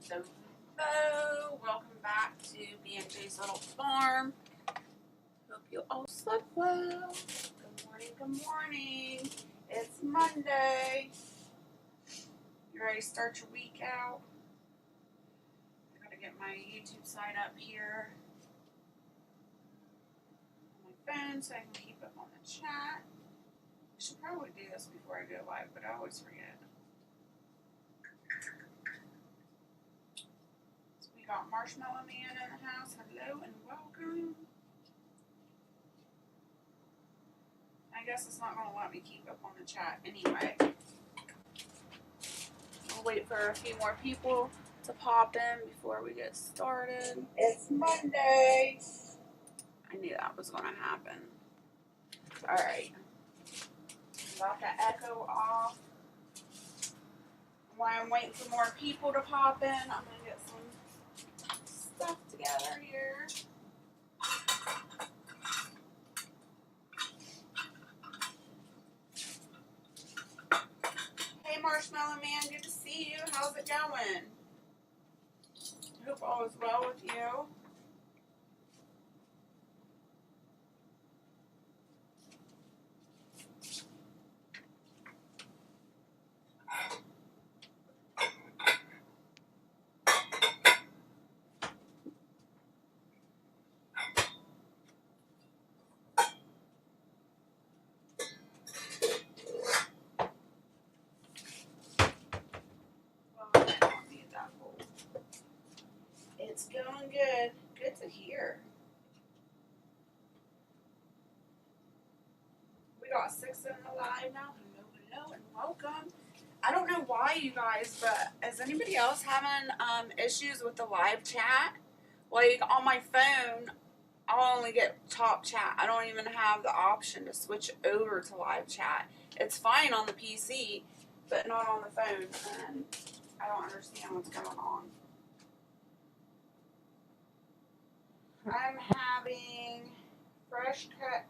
Hello, welcome back to B&J's Little Farm. Hope you all slept well. Good morning, good morning. It's Monday. You ready to start your week out? I gotta get my YouTube site up here on my phone so I can keep up on the chat. I should probably do this before I go live, but I always forget. Got Marshmallow Man in the house. Hello and welcome. I guess it's not going to let me keep up on the chat anyway. I'll wait for a few more people to pop in before we get started. It's Monday. I knew that was going to happen. Alright. About to echo off. While I'm waiting for more people to pop in, I'm going to get some stuff together here. Hey Marshmallow Man, good to see you. How's it going? I hope all is well with you. It's going good. Good to hear. We got 6 in the live now. Hello and welcome. I don't know why you guys, but is anybody else having issues with the live chat? Like on my phone, I'll only get top chat. I don't even have the option to switch over to live chat. It's fine on the PC, but not on the phone. And I don't understand what's going on. I'm having fresh cut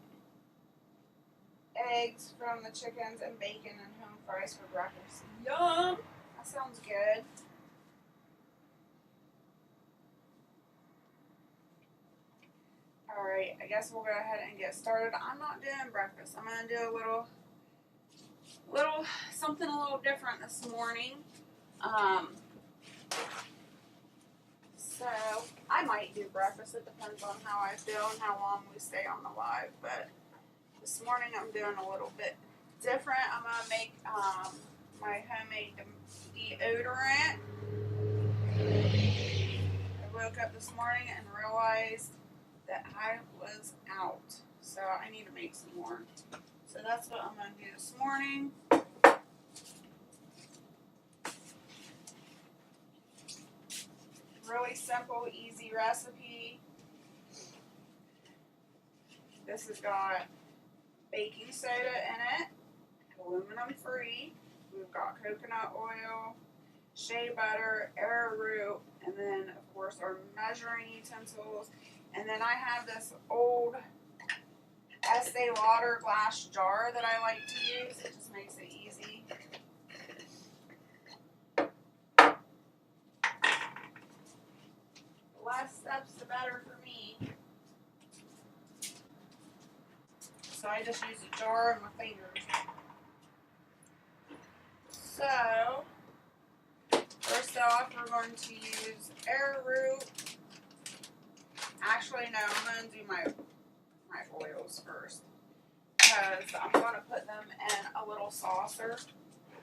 eggs from the chickens and bacon and home fries for breakfast. Yum! That sounds good. Alright, I guess we'll go ahead and get started. I'm not doing breakfast. I'm going to do a little something a little different this morning. So, I might do breakfast. It depends on how I feel and how long we stay on the live. But this morning I'm doing a little bit different. I'm going to make my homemade deodorant. I woke up this morning and realized that I was out. So I need to make some more. So that's what I'm going to do this morning. Really simple, easy recipe. This has got baking soda in it, aluminum free. We've got coconut oil, shea butter, arrowroot, and then of course our measuring utensils. And then I have this old Estee Lauder glass jar that I like to use. It just makes it easy. The less steps, the better for me. So I just use a jar and my fingers. So, first off, we're going to use arrowroot. Actually, no, I'm going to do my oils first. Because I'm going to put them in a little saucer.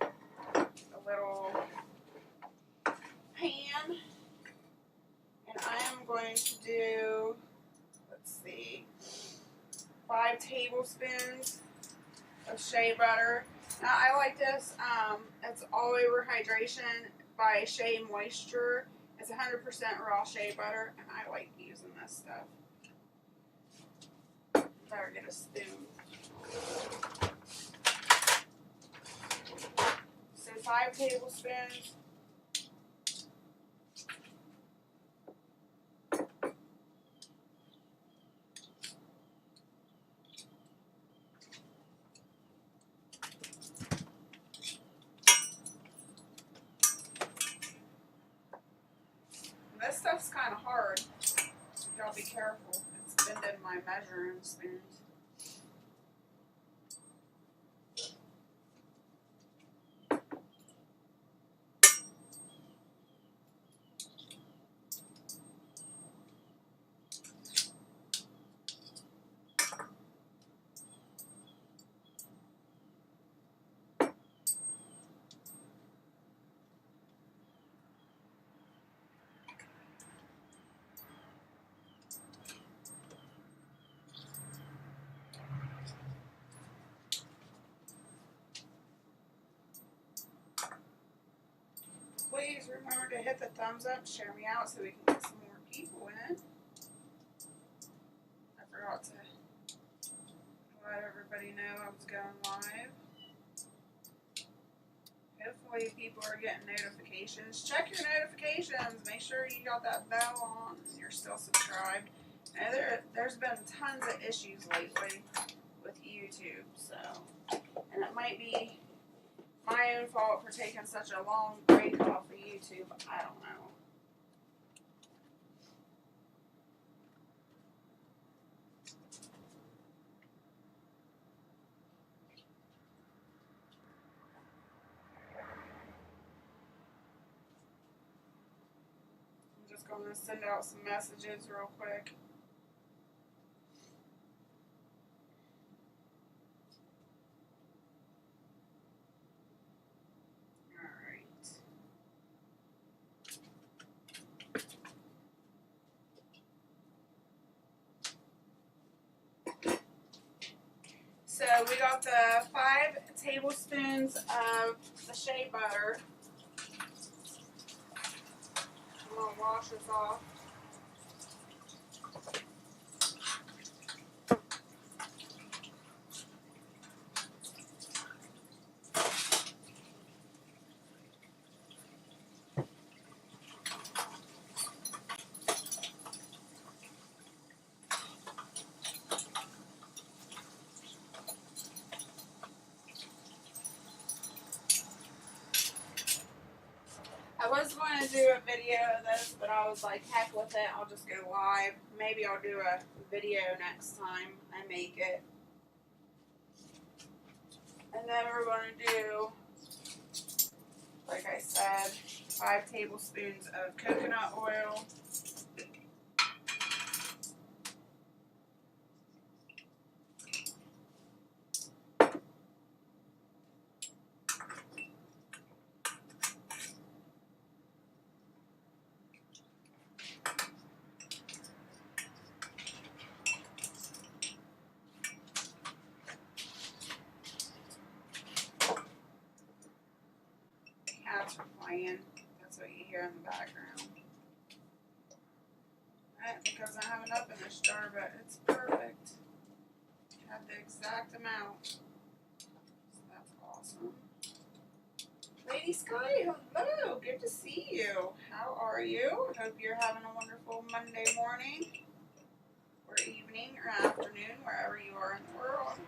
A little pan. And I am going to do, let's see, 5 tablespoons of shea butter. Now I like this, it's All Over Hydration by Shea Moisture. It's 100% raw shea butter, and I like using this stuff. Better get a spoon. So 5 tablespoons. This stuff's kind of hard. Y'all be careful. It's bending my measuring spoons. Please remember to hit the thumbs up, share me out so we can get some more people in. I forgot to let everybody know I was going live. Hopefully people are getting notifications. Check your notifications. Make sure you got that bell on and you're still subscribed. Now there's been tons of issues lately with YouTube, so, and it might be my own fault for taking such a long break off of YouTube. I don't know. I'm just going to send out some messages real quick. So we got the 5 tablespoons of the shea butter. I'm going to wash this off. I was going to do a video of this, but I was like, heck with it, I'll just go live. Maybe I'll do a video next time I make it. And then we're going to do, like I said, 5 tablespoons of coconut oil. Cats are playing. That's what you hear in the background. Because I have enough in this jar, but it's perfect. Have the exact amount. So that's awesome. Lady Sky, hello. Good to see you. How are you? Hope you're having a wonderful Monday morning or evening or afternoon, wherever you are in the world.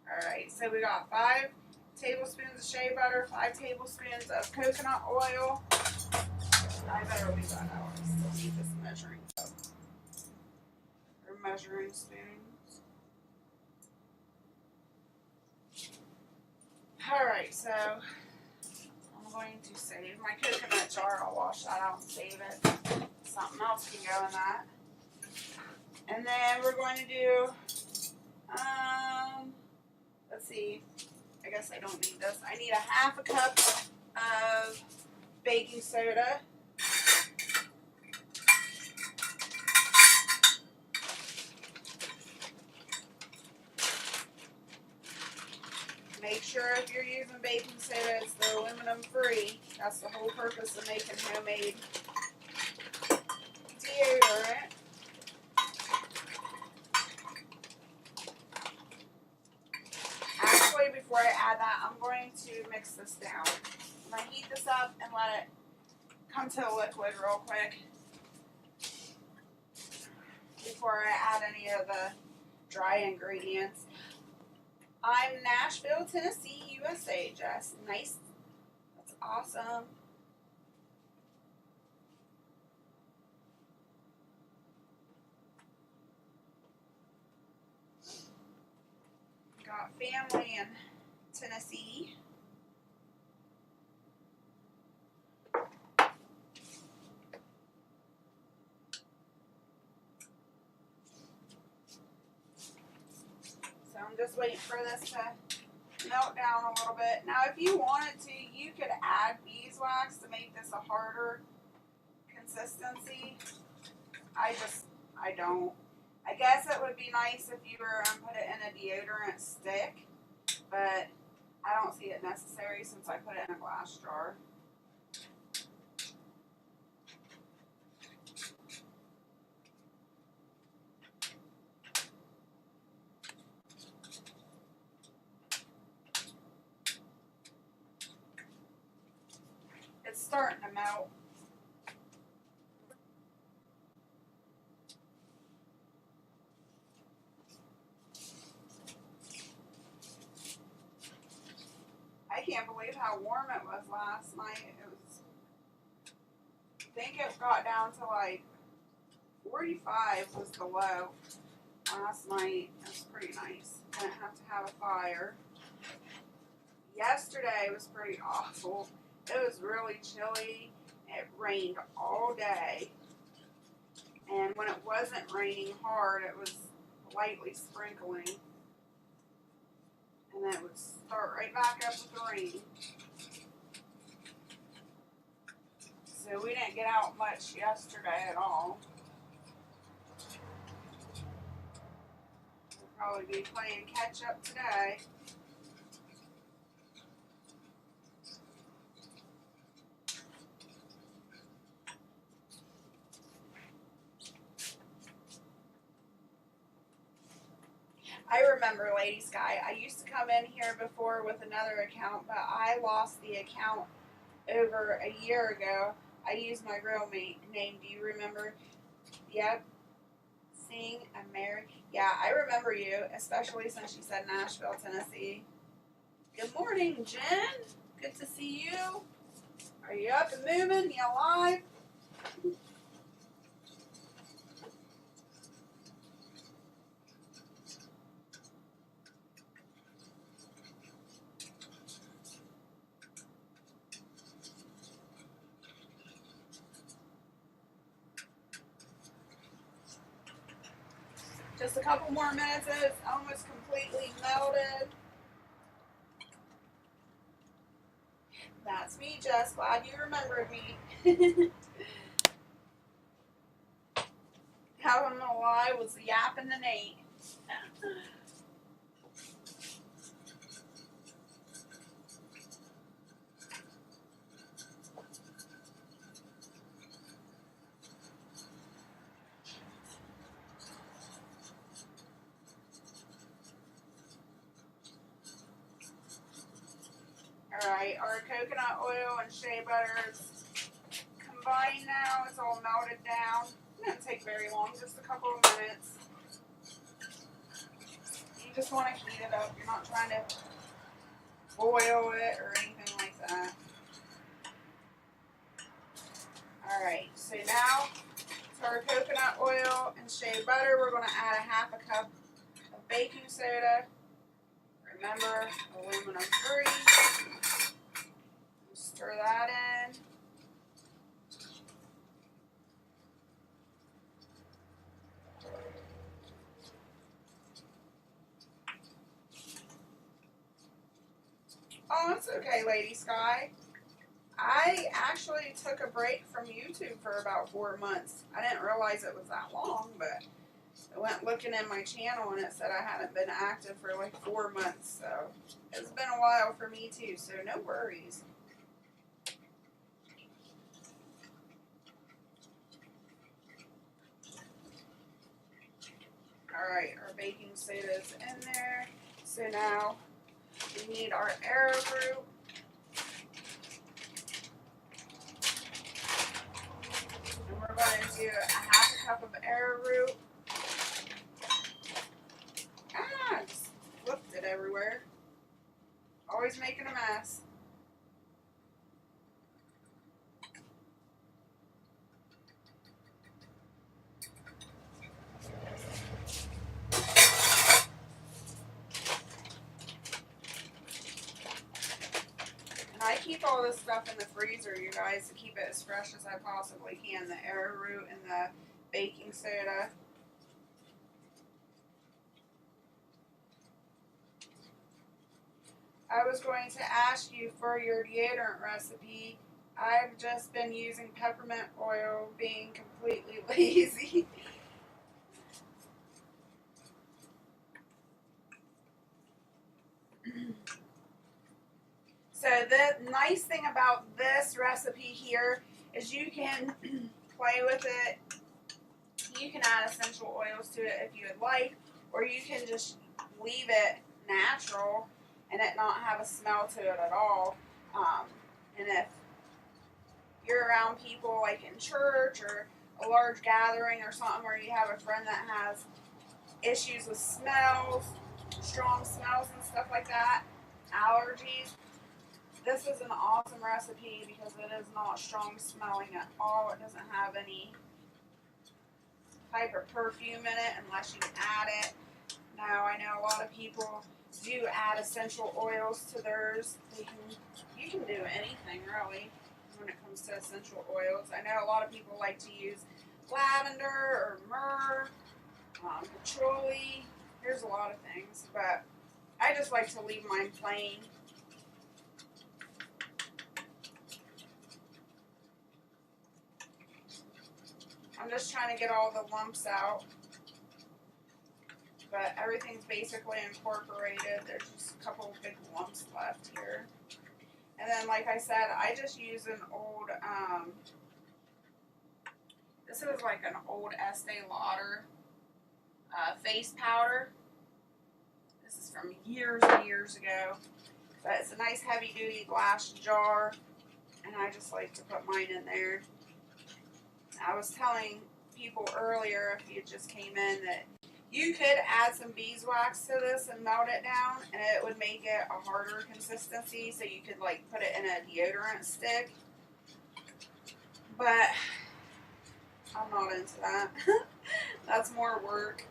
Alright, so we got 5 tablespoons of shea butter, 5 tablespoons of coconut oil. I better leave that out. I still need this measuring cup. Or measuring spoons. Alright, so I'm going to save my coconut jar. I'll wash that out and save it. Something else can go in that. And then we're going to do, let's see, I guess I don't need this. I need a 1/2 cup of baking soda. Make sure if you're using baking soda, it's the aluminum free. That's the whole purpose of making homemade deodorant. Actually, before I add that, I'm going to mix this down. I'm going to heat this up and let it come to a liquid real quick before I add any of the dry ingredients. I'm Nashville, Tennessee, USA, Jess. Nice Awesome. Got family in Tennessee. So I'm just waiting for this to melt down a little bit. Now, if you wanted to, you could add beeswax to make this a harder consistency. I don't. I guess it would be nice if you were put it in a deodorant stick, but I don't see it necessary since I put it in a glass jar. It's starting to melt. I can't believe how warm it was last night. I think it got down to like 45 was the low last night. It was pretty nice. Didn't have to have a fire. Yesterday was pretty awful. It was really chilly. It rained all day. And when it wasn't raining hard, it was lightly sprinkling. And then it would start right back up with the rain. So we didn't get out much yesterday at all. We'll probably be playing catch up today. I remember, Lady Sky, I used to come in here before with another account, but I lost the account over a year ago. I used my real name. Do you remember? Yep. Sing American. Yeah, I remember you, especially since you said Nashville, Tennessee. Good morning, Jen. Good to see you. Are you up and moving? You alive? Just a couple more minutes. It's almost completely melted. That's me, Jess. Glad you remembered me. How I'm gonna lie was yapping to Nate. Alright, our coconut oil and shea butter is combined now. It's all melted down. It doesn't take very long, just a couple of minutes. You just want to heat it up. You're not trying to boil it or anything like that. Alright, so now to our coconut oil and shea butter, we're going to add a half a cup of baking soda. Remember, aluminum free. Stir that in. Oh, it's okay, Lady Sky. I actually took a break from YouTube for about 4 months. I didn't realize it was that long, but I went looking in my channel and it said I hadn't been active for like 4 months. So it's been a while for me too, so no worries. Alright, our baking soda is in there. So now we need our arrowroot. And we're going to do a half a cup of arrowroot. Ah, I just flipped it everywhere. Always making a mess. I keep all this stuff in the freezer, you guys, to keep it as fresh as I possibly can. The arrowroot and the baking soda. I was going to ask you for your deodorant recipe. I've just been using peppermint oil, being completely lazy. So the nice thing about this recipe here is you can play with it. You can add essential oils to it if you would like, or you can just leave it natural and it not have a smell to it at all. And if you're around people like in church or a large gathering or something where you have a friend that has issues with smells, strong smells and stuff like that, allergies, this is an awesome recipe because it is not strong smelling at all. It doesn't have any type of perfume in it unless you add it. Now, I know a lot of people do add essential oils to theirs. You can do anything really when it comes to essential oils. I know a lot of people like to use lavender or myrrh, patchouli. There's a lot of things, but I just like to leave mine plain. I'm just trying to get all the lumps out, but everything's basically incorporated. There's just a couple of big lumps left here. And then, like I said, I just use an old, this is like an old Estee Lauder face powder. This is from years and years ago, but it's a nice heavy duty glass jar, and I just like to put mine in there. I was telling people earlier, if you just came in, that you could add some beeswax to this and melt it down, and it would make it a harder consistency, so you could like put it in a deodorant stick. But I'm not into that. That's more work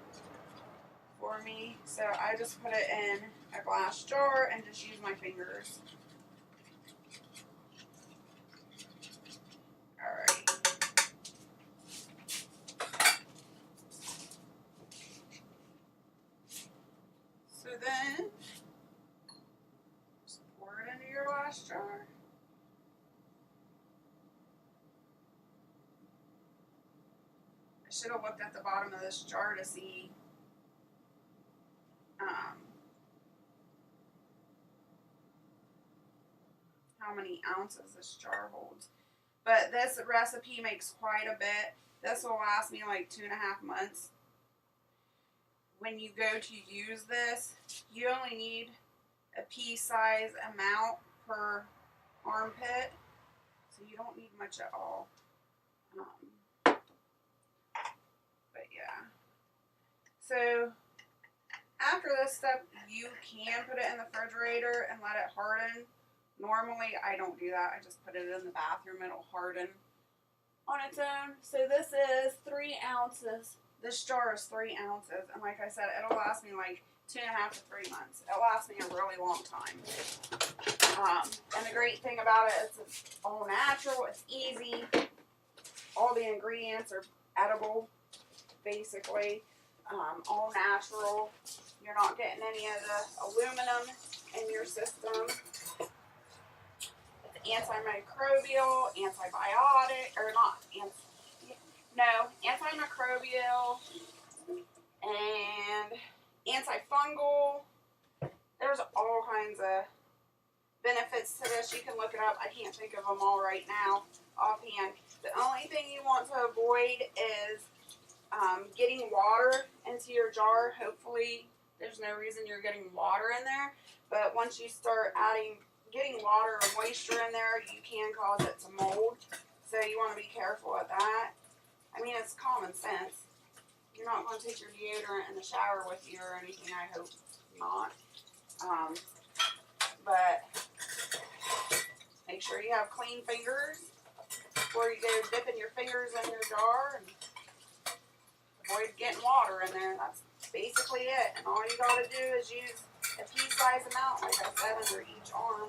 for me. So I just put it in a glass jar and just use my fingers. Alright. So then, just pour it into your glass jar. I should have looked at the bottom of this jar to see how many ounces this jar holds. But this recipe makes quite a bit. This will last me like 2.5 months. When you go to use this, you only need a pea-size amount per armpit, so you don't need much at all. But yeah. So after this step, you can put it in the refrigerator and let it harden. Normally, I don't do that. I just put it in the bathroom. It'll harden on its own. So this is 3 ounces. This jar is 3 ounces. And like I said, it'll last me like 2.5 to 3 months. It'll last me a really long time. And the great thing about it is it's all natural. It's easy. All the ingredients are edible, basically. All natural. You're not getting any of the aluminum in your system. Antimicrobial, antibiotic, or not, antimicrobial and antifungal. There's all kinds of benefits to this. You can look it up. I can't think of them all right now offhand. The only thing you want to avoid is getting water into your jar. Hopefully there's no reason you're getting water in there, but once you start getting water or moisture in there, you can cause it to mold. So you want to be careful with that. I mean, it's common sense. You're not going to take your deodorant in the shower with you or anything. I hope not. But make sure you have clean fingers before you go dipping your fingers in your jar, and avoid getting water in there. That's basically it. And all you got to do is use a pea-size amount, like I said, under each arm.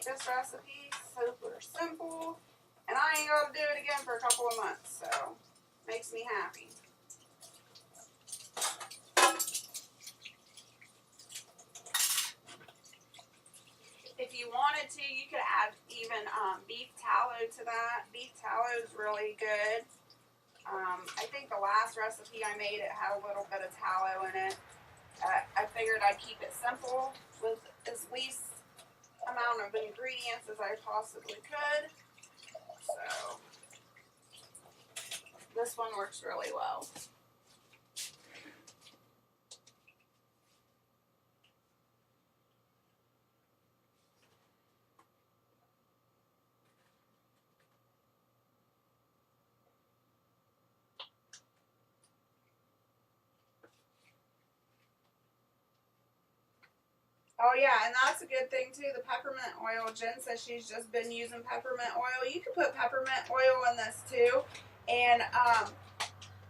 make this recipe. Super simple. And I ain't got to do it again for a couple of months, so makes me happy. If you wanted to, you could add even beef tallow to that. Beef tallow is really good. I think the last recipe I made, it had a little bit of tallow in it. I figured I'd keep it simple with as least amount of ingredients as I possibly could. So this one works really well. Oh yeah, and that's a good thing too, the peppermint oil. Jen says she's just been using peppermint oil. You can put peppermint oil in this too. And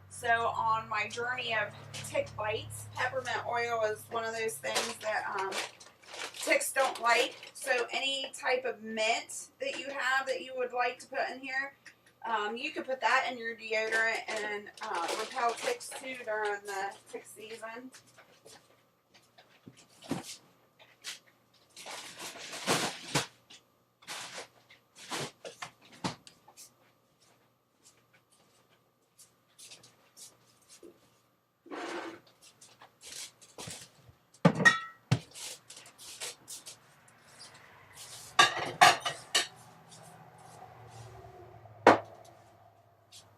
so on my journey of tick bites, peppermint oil is one of those things that ticks don't like. So any type of mint that you have that you would like to put in here, you could put that in your deodorant and repel ticks too during the tick season.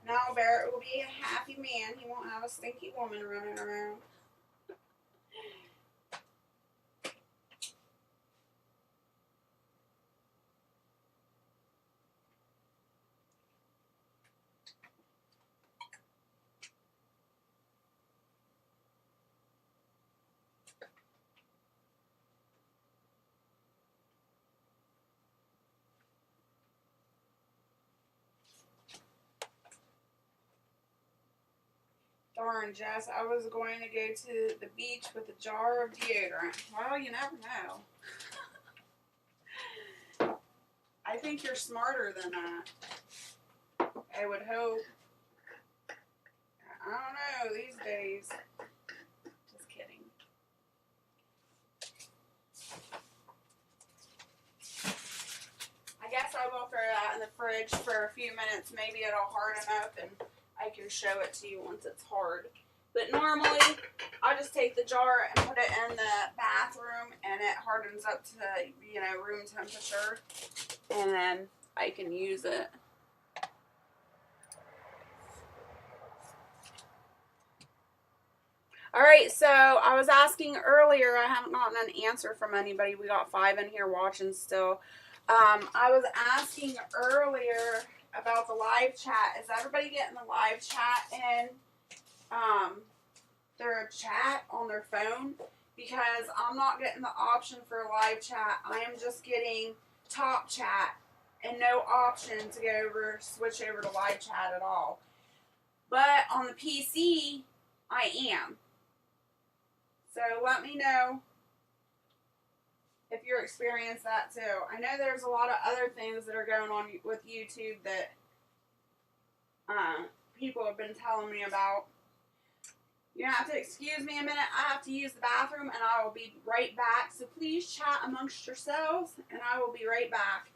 Now Barrett will be a happy man. He won't have a stinky woman running around. Darn, Jess, I was going to go to the beach with a jar of deodorant. Well, you never know. I think you're smarter than that. I would hope. I don't know these days. Just kidding. I guess I will throw that in the fridge for a few minutes. Maybe it'll harden up and I can show it to you once it's hard. But normally, I'll just take the jar and put it in the bathroom and it hardens up to, you know, room temperature. And then I can use it. Alright, so I was asking earlier, I haven't gotten an answer from anybody. We got 5 in here watching still. I was asking earlier about the live chat. Is everybody getting the live chat in their chat on their phone? Because I'm not getting the option for a live chat. I am just getting top chat and no option to go over, switch over to live chat at all. But on the PC, I am. So let me know if you're experiencing that too. I know there's a lot of other things that are going on with YouTube that people have been telling me about. You have to excuse me a minute. I have to use the bathroom and I will be right back. So please chat amongst yourselves and I will be right back.